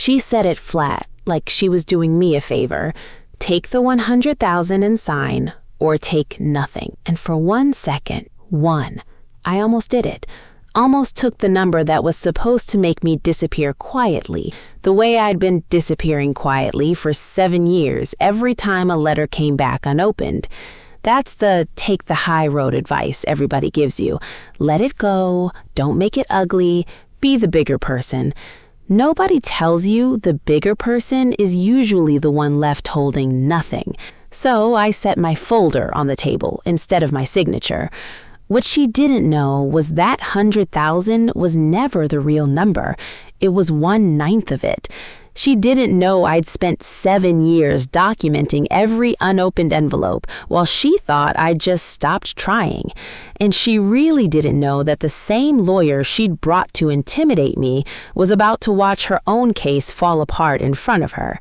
She said it flat, like she was doing me a favor. Take the 100,000 and sign, or take nothing. And for 1 second, I almost did it. Almost took the number that was supposed to make me disappear quietly, the way I'd been disappearing quietly for 7 years every time a letter came back unopened. That's the take the high road advice everybody gives you. Let it go, don't make it ugly, be the bigger person. Nobody tells you the bigger person is usually the one left holding nothing. So I set my folder on the table instead of my signature. What she didn't know was that 100,000 was never the real number. It was 1/9 of it. She didn't know I'd spent 7 years documenting every unopened envelope while she thought I'd just stopped trying. And she really didn't know that the same lawyer she'd brought to intimidate me was about to watch her own case fall apart in front of her.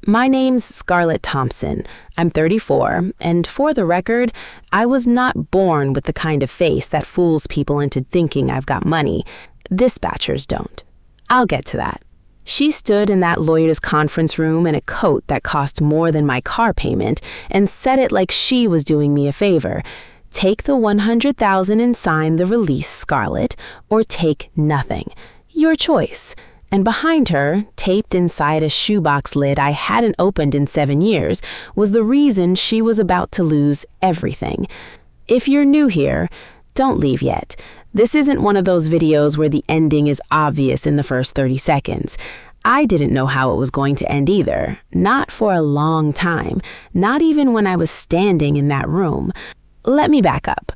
My name's Scarlett Thompson. I'm 34, and for the record, I was not born with the kind of face that fools people into thinking I've got money. Dispatchers don't. I'll get to that. She stood in that lawyer's conference room in a coat that cost more than my car payment and said it like she was doing me a favor. Take the 100,000 and sign the release, Scarlett, or take nothing. Your choice. And behind her, taped inside a shoebox lid I hadn't opened in 7 years, was the reason she was about to lose everything. If you're new here, don't leave yet. This isn't one of those videos where the ending is obvious in the first 30 seconds. I didn't know how it was going to end either. Not for a long time. Not even when I was standing in that room. Let me back up.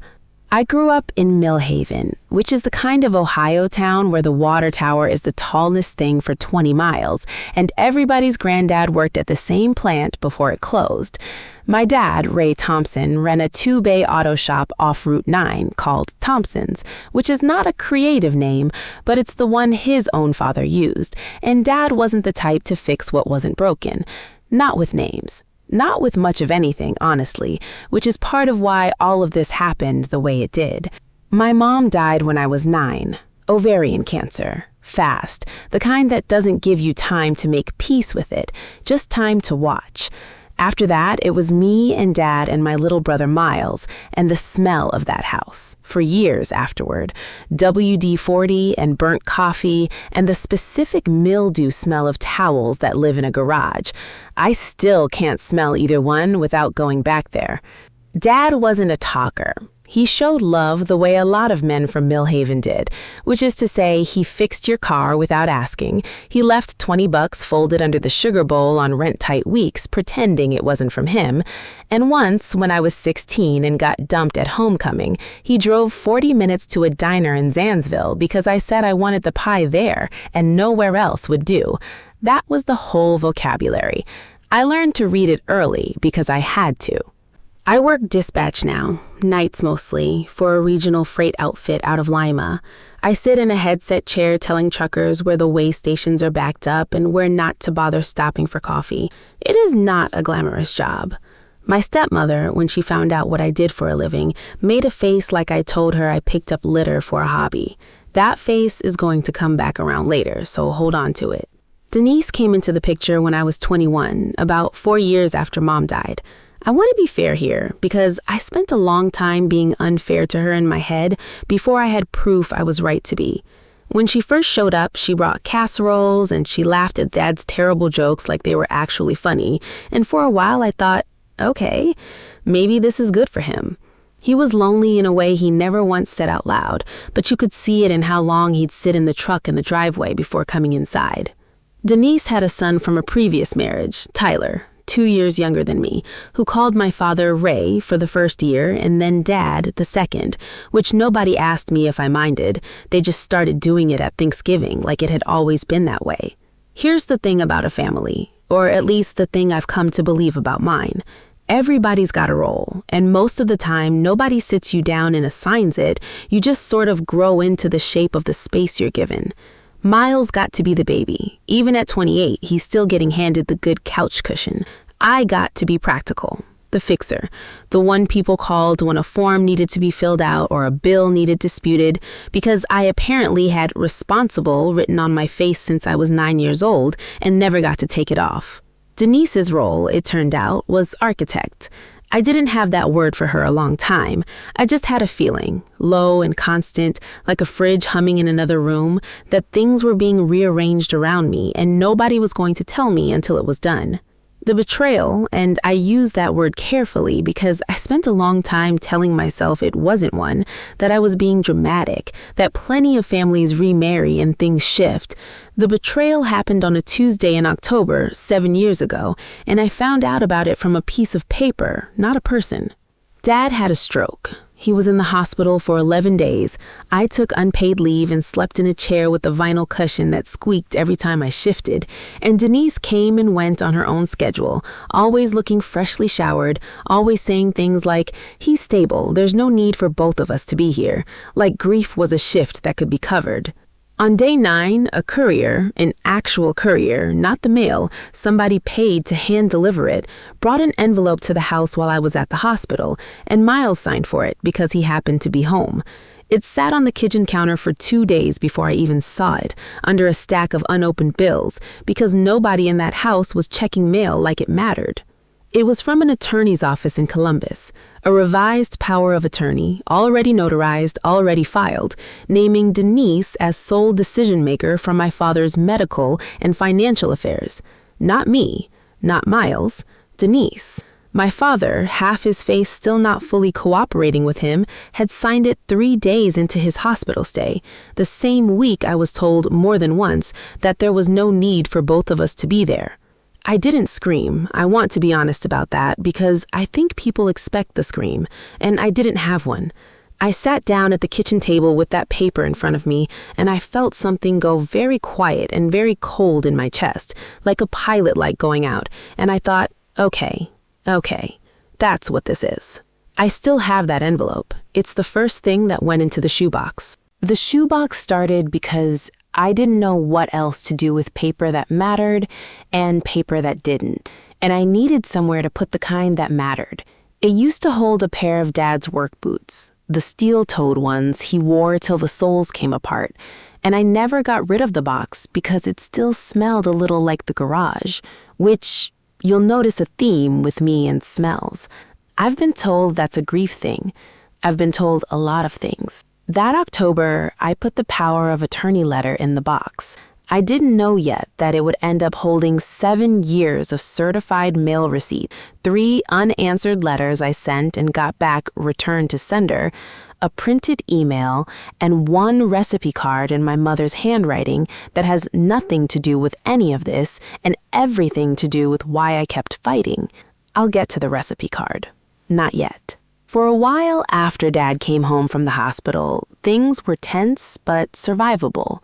I grew up in Millhaven, which is the kind of Ohio town where the water tower is the tallest thing for 20 miles, and everybody's granddad worked at the same plant before it closed. My dad, Ray Thompson, ran a 2-bay auto shop off Route 9 called Thompson's, which is not a creative name, but it's the one his own father used, and Dad wasn't the type to fix what wasn't broken. Not with names. Not with much of anything, honestly, which is part of why all of this happened the way it did. My mom died when I was 9. Ovarian cancer. Fast. The kind that doesn't give you time to make peace with it, just time to watch. After that, it was me and Dad and my little brother Miles, and the smell of that house, for years afterward. WD-40 and burnt coffee, and the specific mildew smell of towels that live in a garage. I still can't smell either one without going back there. Dad wasn't a talker. He showed love the way a lot of men from Millhaven did, which is to say he fixed your car without asking. He left $20 folded under the sugar bowl on rent-tight weeks, pretending it wasn't from him. And once, when I was 16 and got dumped at homecoming, he drove 40 minutes to a diner in Zanesville because I said I wanted the pie there and nowhere else would do. That was the whole vocabulary. I learned to read it early because I had to. I work dispatch now, nights mostly, for a regional freight outfit out of Lima. I sit in a headset chair telling truckers where the way stations are backed up and where not to bother stopping for coffee. It is not a glamorous job. My stepmother, when she found out what I did for a living, made a face like I told her I picked up litter for a hobby. That face is going to come back around later, so hold on to it. Denise came into the picture when I was 21, about 4 years after Mom died. I want to be fair here because I spent a long time being unfair to her in my head before I had proof I was right to be. When she first showed up, she brought casseroles and she laughed at Dad's terrible jokes like they were actually funny. And for a while I thought, okay, maybe this is good for him. He was lonely in a way he never once said out loud, but you could see it in how long he'd sit in the truck in the driveway before coming inside. Denise had a son from a previous marriage, Tyler, 2 years younger than me, who called my father Ray for the first year and then Dad the second, which nobody asked me if I minded. They just started doing it at Thanksgiving like it had always been that way. Here's the thing about a family, or at least the thing I've come to believe about mine. Everybody's got a role, and most of the time nobody sits you down and assigns it. You just sort of grow into the shape of the space you're given. Miles got to be the baby. Even at 28, he's still getting handed the good couch cushion. I got to be practical. the fixer, the one people called when a form needed to be filled out or a bill needed disputed, because I apparently had responsible written on my face since I was 9 years old and never got to take it off. Denise's role, it turned out, was architect. I didn't have that word for her a long time. I just had a feeling, low and constant, like a fridge humming in another room, that things were being rearranged around me and nobody was going to tell me until it was done. The betrayal, and I use that word carefully because I spent a long time telling myself it wasn't one, that I was being dramatic, that plenty of families remarry and things shift. The betrayal happened on a Tuesday in October, 7 years ago, and I found out about it from a piece of paper, not a person. Dad had a stroke. He was in the hospital for 11 days. I took unpaid leave and slept in a chair with a vinyl cushion that squeaked every time I shifted. And Denise came and went on her own schedule, always looking freshly showered, always saying things like, "He's stable, there's no need for both of us to be here," like grief was a shift that could be covered. On day 9, a courier, an actual courier, not the mail, somebody paid to hand deliver it, brought an envelope to the house while I was at the hospital, and Miles signed for it because he happened to be home. It sat on the kitchen counter for 2 days before I even saw it, under a stack of unopened bills, because nobody in that house was checking mail like it mattered. It was from an attorney's office in Columbus, a revised power of attorney, already notarized, already filed, naming Denise as sole decision-maker for my father's medical and financial affairs. Not me, not Miles, Denise. My father, half his face still not fully cooperating with him, had signed it 3 days into his hospital stay, the same week I was told more than once that there was no need for both of us to be there. I didn't scream. I want to be honest about that because I think people expect the scream, and I didn't have one. I sat down at the kitchen table with that paper in front of me, and I felt something go very quiet and very cold in my chest, like a pilot light going out, and I thought, okay, that's what this is. I still have that envelope. It's the first thing that went into the shoebox. The shoebox started because I didn't know what else to do with paper that mattered and paper that didn't, and I needed somewhere to put the kind that mattered. It used to hold a pair of Dad's work boots, the steel-toed ones he wore till the soles came apart, and I never got rid of the box because it still smelled a little like the garage, which you'll notice a theme with me and smells. I've been told that's a grief thing. I've been told a lot of things. That October, I put the power of attorney letter in the box. I didn't know yet that it would end up holding 7 years of certified mail receipt, 3 unanswered letters I sent and got back returned to sender, a printed email, and 1 recipe card in my mother's handwriting that has nothing to do with any of this and everything to do with why I kept fighting. I'll get to the recipe card. Not yet. For a while after Dad came home from the hospital, things were tense but survivable.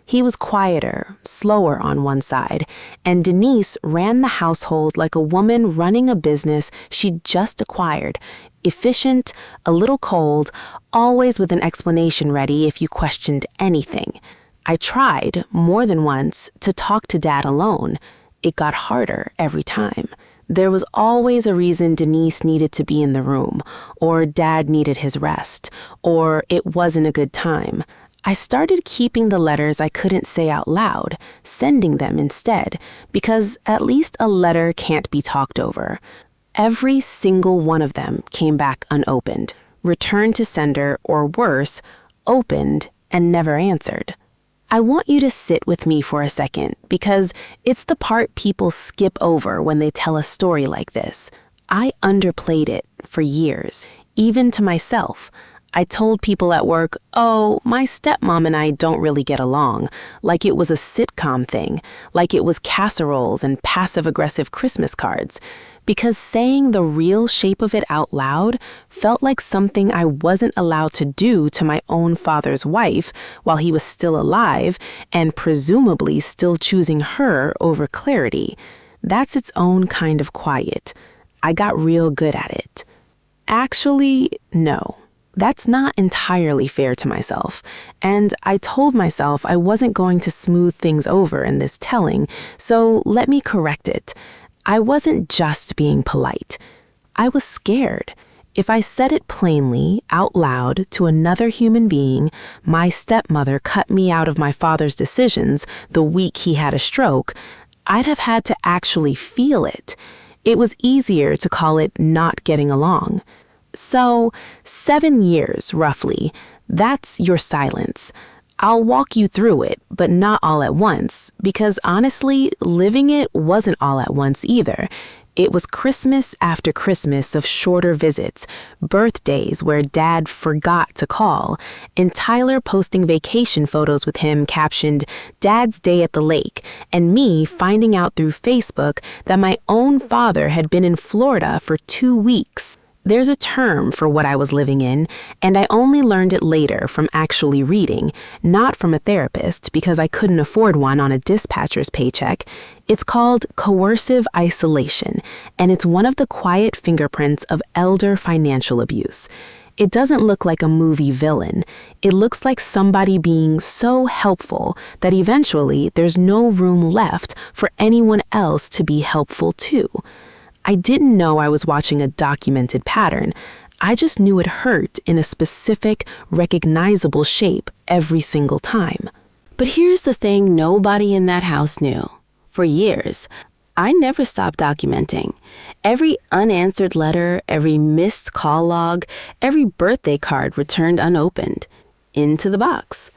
He was quieter, slower on one side, and Denise ran the household like a woman running a business she'd just acquired, efficient, a little cold, always with an explanation ready if you questioned anything. I tried, more than once, to talk to Dad alone. It got harder every time. There was always a reason Denise needed to be in the room, or Dad needed his rest, or it wasn't a good time. I started keeping the letters I couldn't say out loud, sending them instead, because at least a letter can't be talked over. Every single one of them came back unopened, returned to sender, or worse, opened and never answered. I want you to sit with me for a second because it's the part people skip over when they tell a story like this. I underplayed it for years, even to myself. I told people at work, "Oh, my stepmom and I don't really get along," like it was a sitcom thing, like it was casseroles and passive-aggressive Christmas cards, because saying the real shape of it out loud felt like something I wasn't allowed to do to my own father's wife while he was still alive and presumably still choosing her over clarity. That's its own kind of quiet. I got real good at it. Actually, no. That's not entirely fair to myself, and I told myself I wasn't going to smooth things over in this telling, so let me correct it. I wasn't just being polite. I was scared. If I said it plainly, out loud, to another human being, my stepmother cut me out of my father's decisions the week he had a stroke, I'd have had to actually feel it. It was easier to call it not getting along. So, 7 years, roughly, that's your silence. I'll walk you through it, but not all at once, because honestly, living it wasn't all at once either. It was Christmas after Christmas of shorter visits, birthdays where Dad forgot to call, and Tyler posting vacation photos with him captioned "Dad's Day at the Lake," and me finding out through Facebook that my own father had been in Florida for 2 weeks. There's a term for what I was living in, and I only learned it later from actually reading, not from a therapist because I couldn't afford one on a dispatcher's paycheck. It's called coercive isolation, and it's one of the quiet fingerprints of elder financial abuse. It doesn't look like a movie villain. It looks like somebody being so helpful that eventually there's no room left for anyone else to be helpful too. I didn't know I was watching a documented pattern. I just knew it hurt in a specific, recognizable shape every single time. But here's the thing nobody in that house knew. For years, I never stopped documenting. Every unanswered letter, every missed call log, every birthday card returned unopened. Into the box.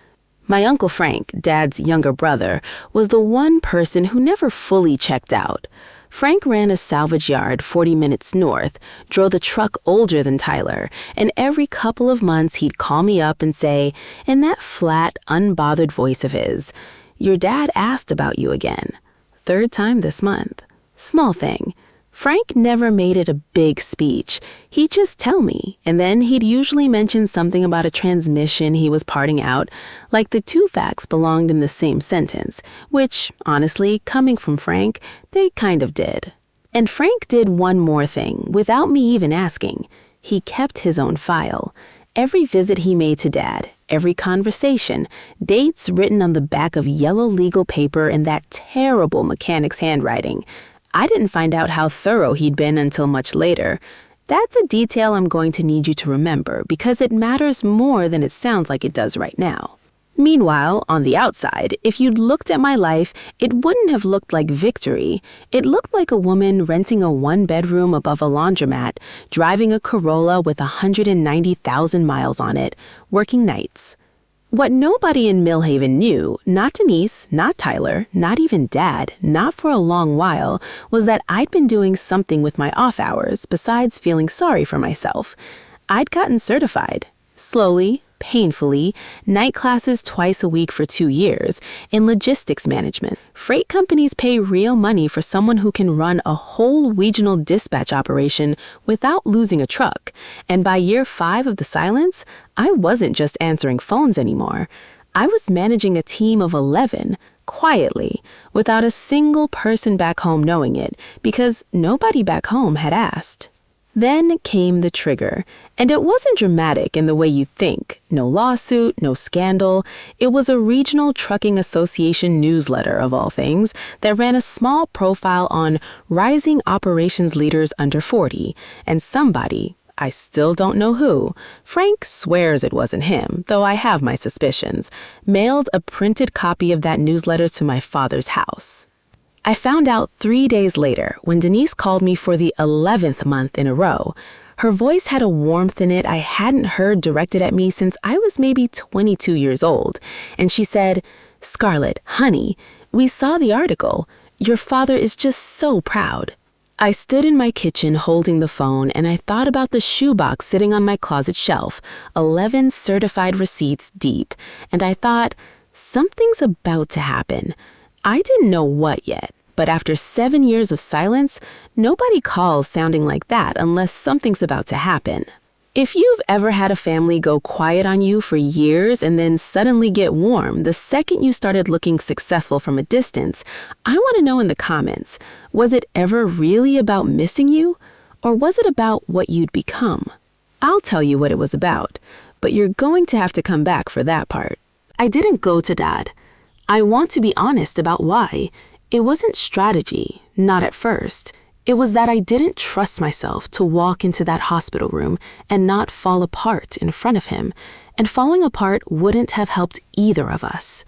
My Uncle Frank, Dad's younger brother, was the one person who never fully checked out. Frank ran a salvage yard 40 minutes north, drove a truck older than Tyler, and every couple of months he'd call me up and say, in that flat, unbothered voice of his, "Your dad asked about you again. 3rd time this month." Small thing. Frank never made it a big speech. He'd just tell me, and then he'd usually mention something about a transmission he was parting out, like the 2 facts belonged in the same sentence, which, honestly, coming from Frank, they kind of did. And Frank did one more thing, without me even asking. He kept his own file. Every visit he made to Dad, every conversation, dates written on the back of yellow legal paper in that terrible mechanic's handwriting. I didn't find out how thorough he'd been until much later. That's a detail I'm going to need you to remember because it matters more than it sounds like it does right now. Meanwhile, on the outside, if you'd looked at my life, it wouldn't have looked like victory. It looked like a woman renting a 1-bedroom above a laundromat, driving a Corolla with 190,000 miles on it, working nights. What nobody in Millhaven knew, not Denise, not Tyler, not even Dad, not for a long while, was that I'd been doing something with my off hours besides feeling sorry for myself. I'd gotten certified. Slowly, painfully, night classes twice a week for 2 years, in logistics management. Freight companies pay real money for someone who can run a whole regional dispatch operation without losing a truck. And by year 5 of the silence, I wasn't just answering phones anymore. I was managing a team of 11, quietly, without a single person back home knowing it, because nobody back home had asked. Then came the trigger, and it wasn't dramatic in the way you think. No lawsuit, no scandal. It was a regional trucking association newsletter, of all things, that ran a small profile on rising operations leaders under 40, and somebody, I still don't know who, Frank swears it wasn't him, though I have my suspicions, mailed a printed copy of that newsletter to my father's house. I found out 3 days later when Denise called me for the 11th month in a row. Her voice had a warmth in it I hadn't heard directed at me since I was maybe 22 years old. And she said, "Scarlett, honey, we saw the article. Your father is just so proud." I stood in my kitchen holding the phone and I thought about the shoebox sitting on my closet shelf, 11 certified receipts deep, and I thought, something's about to happen. I didn't know what yet, but after 7 years of silence, nobody calls sounding like that unless something's about to happen. If you've ever had a family go quiet on you for years and then suddenly get warm the second you started looking successful from a distance, I want to know in the comments, was it ever really about missing you? Or was it about what you'd become? I'll tell you what it was about, but you're going to have to come back for that part. I didn't go to Dad. I want to be honest about why. It wasn't strategy, not at first. It was that I didn't trust myself to walk into that hospital room and not fall apart in front of him, and falling apart wouldn't have helped either of us.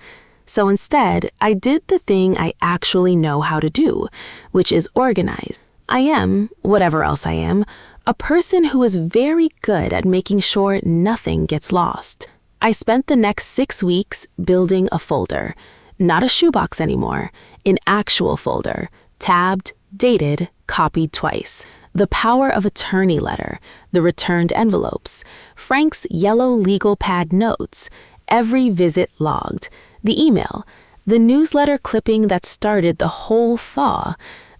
So instead, I did the thing I actually know how to do, which is organize. I am, whatever else I am, a person who is very good at making sure nothing gets lost. I spent the next 6 weeks building a folder, not a shoebox anymore, an actual folder, tabbed, dated, copied twice. The power of attorney letter, the returned envelopes, Frank's yellow legal pad notes, every visit logged, the email, the newsletter clipping that started the whole thaw.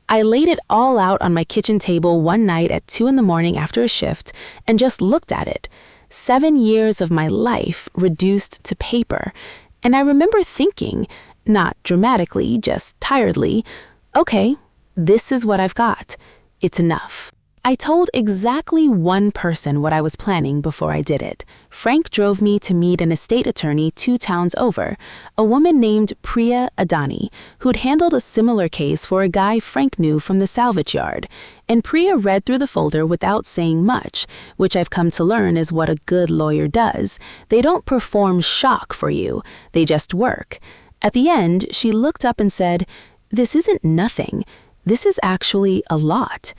I laid it all out on my kitchen table one night at 2 a.m. after a shift and just looked at it. 7 years of my life reduced to paper. And I remember thinking, not dramatically, just tiredly, okay, this is what I've got. It's enough. I told exactly one person what I was planning before I did it. Frank drove me to meet an estate attorney 2 towns over, a woman named Priya Adani, who'd handled a similar case for a guy Frank knew from the salvage yard. And Priya read through the folder without saying much, which I've come to learn is what a good lawyer does. They don't perform shock for you, they just work. At the end, she looked up and said, "This isn't nothing. This is actually a lot."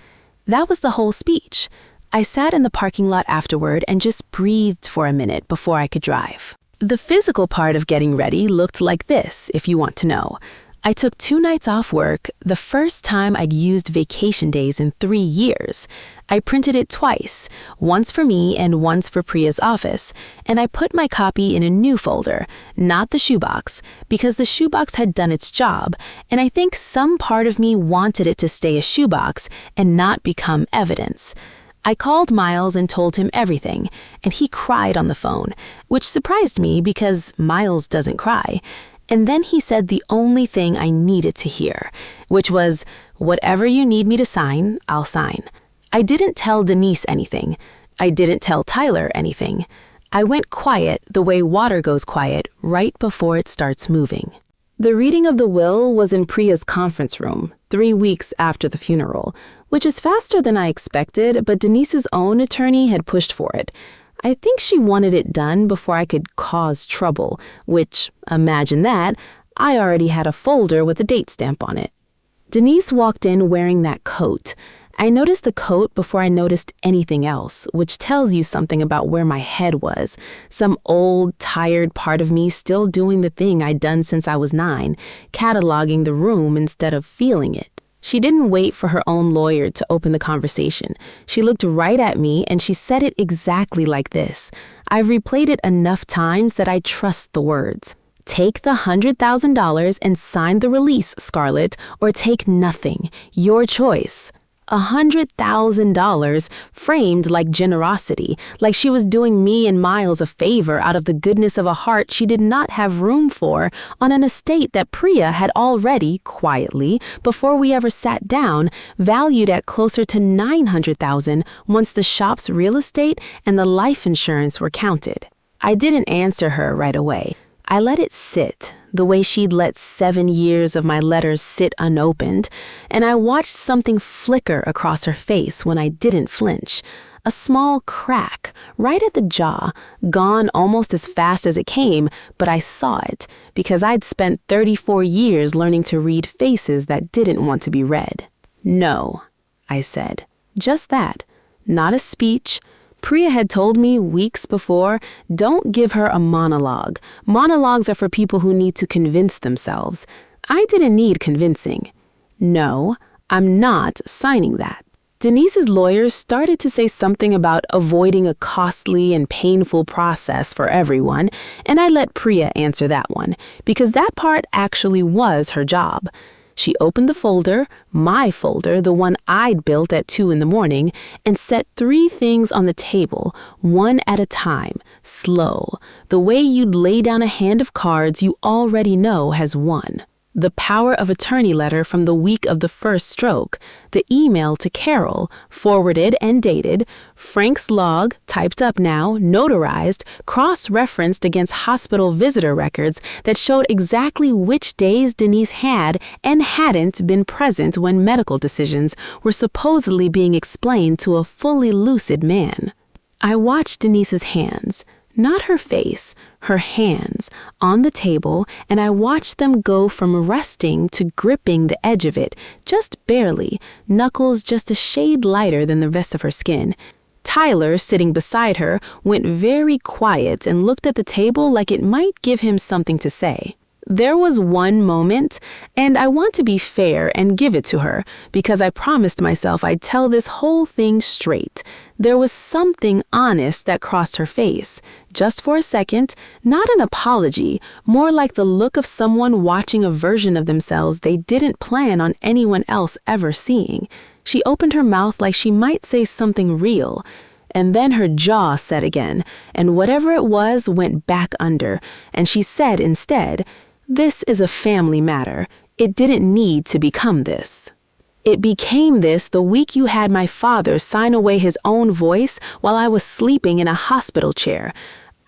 That was the whole speech. I sat in the parking lot afterward and just breathed for a minute before I could drive. The physical part of getting ready looked like this, if you want to know. I took 2 nights off work, the first time I'd used vacation days in 3 years. I printed it twice, once for me and once for Priya's office, and I put my copy in a new folder, not the shoebox, because the shoebox had done its job, and I think some part of me wanted it to stay a shoebox and not become evidence. I called Miles and told him everything, and he cried on the phone, which surprised me because Miles doesn't cry. And then he said the only thing I needed to hear, which was, "Whatever you need me to sign, I'll sign." I didn't tell Denise anything. I didn't tell Tyler anything. I went quiet the way water goes quiet right before it starts moving. The reading of the will was in Priya's conference room, 3 weeks after the funeral, which is faster than I expected, but Denise's own attorney had pushed for it. I think she wanted it done before I could cause trouble, which, imagine that, I already had a folder with a date stamp on it. Denise walked in wearing that coat. I noticed the coat before I noticed anything else, which tells you something about where my head was. Some old, tired part of me still doing the thing I'd done since I was 9, cataloging the room instead of feeling it. She didn't wait for her own lawyer to open the conversation. She looked right at me and she said it exactly like this. I've replayed it enough times that I trust the words. "Take the $100,000 and sign the release, Scarlett, or take nothing. Your choice." $100,000 framed like generosity, like she was doing me and Miles a favor out of the goodness of a heart she did not have room for on an estate that Priya had already, quietly, before we ever sat down, valued at closer to $900,000 once the shop's real estate and the life insurance were counted. I didn't answer her right away. I let it sit, the way she'd let 7 years of my letters sit unopened, and I watched something flicker across her face when I didn't flinch. A small crack, right at the jaw, gone almost as fast as it came, but I saw it, because I'd spent 34 years learning to read faces that didn't want to be read. "No," I said. Just that. Not a speech. Priya had told me weeks before, don't give her a monologue. Monologues are for people who need to convince themselves. I didn't need convincing. No, I'm not signing that. Denise's lawyers started to say something about avoiding a costly and painful process for everyone, and I let Priya answer that one, because that part actually was her job. She opened the folder, my folder, the one I'd built at 2 a.m, and set 3 things on the table, one at a time, slow, the way you'd lay down a hand of cards you already know has won. The power of attorney letter from the week of the first stroke, the email to Carol, forwarded and dated, Frank's log, typed up now, notarized, cross-referenced against hospital visitor records that showed exactly which days Denise had and hadn't been present when medical decisions were supposedly being explained to a fully lucid man. I watched Denise's hands, not her face, her hands, on the table, and I watched them go from resting to gripping the edge of it, just barely, knuckles just a shade lighter than the rest of her skin. Tyler, sitting beside her, went very quiet and looked at the table like it might give him something to say. There was one moment, and I want to be fair and give it to her, because I promised myself I'd tell this whole thing straight. There was something honest that crossed her face. Just for a second, not an apology, more like the look of someone watching a version of themselves they didn't plan on anyone else ever seeing. She opened her mouth like she might say something real, and then her jaw set again, and whatever it was went back under, and she said instead, "This is a family matter. It didn't need to become this. It became this the week you had my father sign away his own voice while I was sleeping in a hospital chair.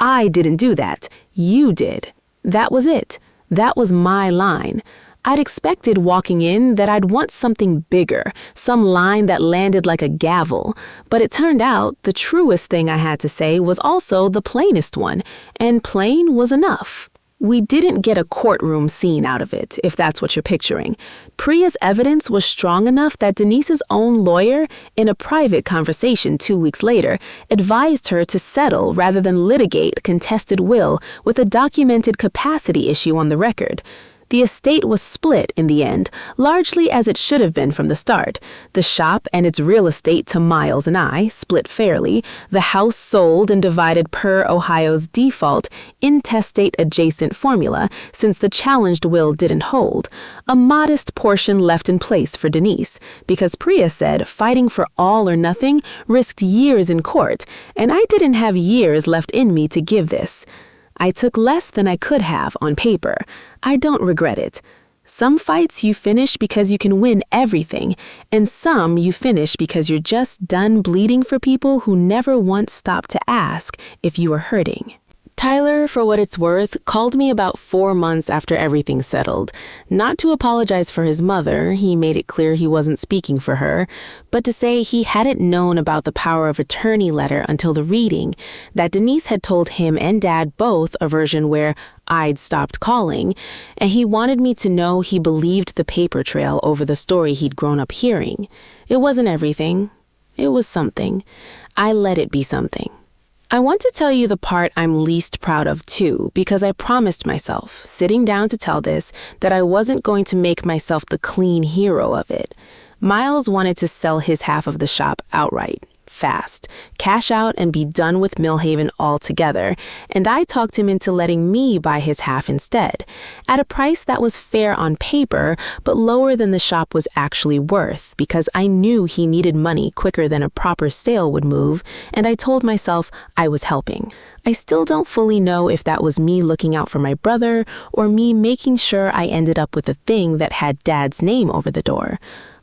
I didn't do that. You did. That was it. That was my line. I'd expected walking in that I'd want something bigger, some line that landed like a gavel, but it turned out the truest thing I had to say was also the plainest one, and plain was enough. We didn't get a courtroom scene out of it, if that's what you're picturing. Priya's evidence was strong enough that Denise's own lawyer, in a private conversation 2 weeks later, advised her to settle rather than litigate a contested will with a documented capacity issue on the record. The estate was split in the end, largely as it should have been from the start. The shop and its real estate to Miles and I, split fairly, the house sold and divided per Ohio's default intestate-adjacent formula, since the challenged will didn't hold. A modest portion left in place for Denise, because Priya said fighting for all or nothing risked years in court, and I didn't have years left in me to give this. I took less than I could have on paper. I don't regret it. Some fights you finish because you can win everything, and some you finish because you're just done bleeding for people who never once stopped to ask if you were hurting. Tyler, for what it's worth, called me about 4 months after everything settled. Not to apologize for his mother, he made it clear he wasn't speaking for her, but to say he hadn't known about the power of attorney letter until the reading, that Denise had told him and Dad both a version where I'd stopped calling, and he wanted me to know he believed the paper trail over the story he'd grown up hearing. It wasn't everything. It was something. I let it be something. I want to tell you the part I'm least proud of too, because I promised myself, sitting down to tell this, that I wasn't going to make myself the clean hero of it. Miles wanted to sell his half of the shop outright, fast, cash out and be done with Millhaven altogether, and I talked him into letting me buy his half instead, at a price that was fair on paper, but lower than the shop was actually worth, because I knew he needed money quicker than a proper sale would move, and I told myself I was helping. I still don't fully know if that was me looking out for my brother, or me making sure I ended up with a thing that had Dad's name over the door.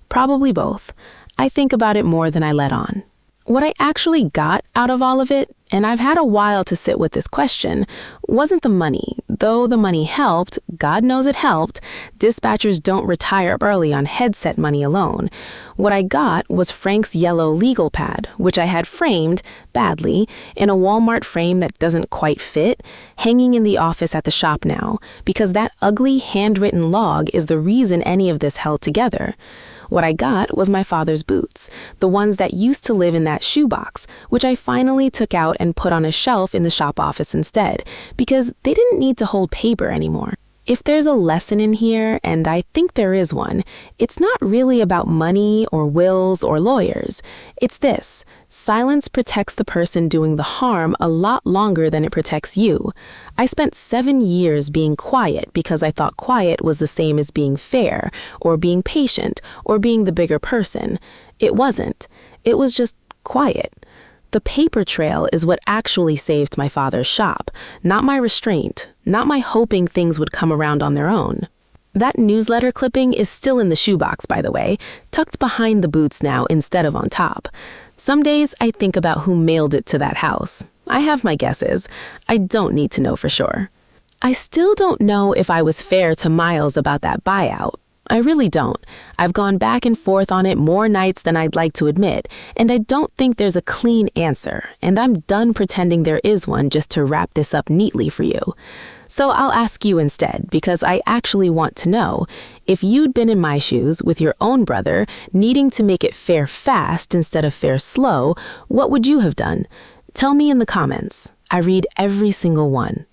Probably both. I think about it more than I let on. What I actually got out of all of it, and I've had a while to sit with this question, wasn't the money. Though the money helped, God knows it helped, dispatchers don't retire early on headset money alone. What I got was Frank's yellow legal pad, which I had framed, badly, in a Walmart frame that doesn't quite fit, hanging in the office at the shop now, because that ugly handwritten log is the reason any of this held together. What I got was my father's boots, the ones that used to live in that shoebox, which I finally took out and put on a shelf in the shop office instead, because they didn't need to hold paper anymore. If there's a lesson in here, and I think there is one, it's not really about money or wills or lawyers. It's this: silence protects the person doing the harm a lot longer than it protects you. I spent 7 years being quiet because I thought quiet was the same as being fair, or being patient, or being the bigger person. It wasn't. It was just quiet. The paper trail is what actually saved my father's shop, not my restraint, not my hoping things would come around on their own. That newsletter clipping is still in the shoebox, by the way, tucked behind the boots now instead of on top. Some days I think about who mailed it to that house. I have my guesses. I don't need to know for sure. I still don't know if I was fair to Miles about that buyout. I really don't. I've gone back and forth on it more nights than I'd like to admit, and I don't think there's a clean answer, and I'm done pretending there is one just to wrap this up neatly for you. So I'll ask you instead, because I actually want to know, if you'd been in my shoes with your own brother, needing to make it fair fast instead of fair slow, what would you have done? Tell me in the comments. I read every single one.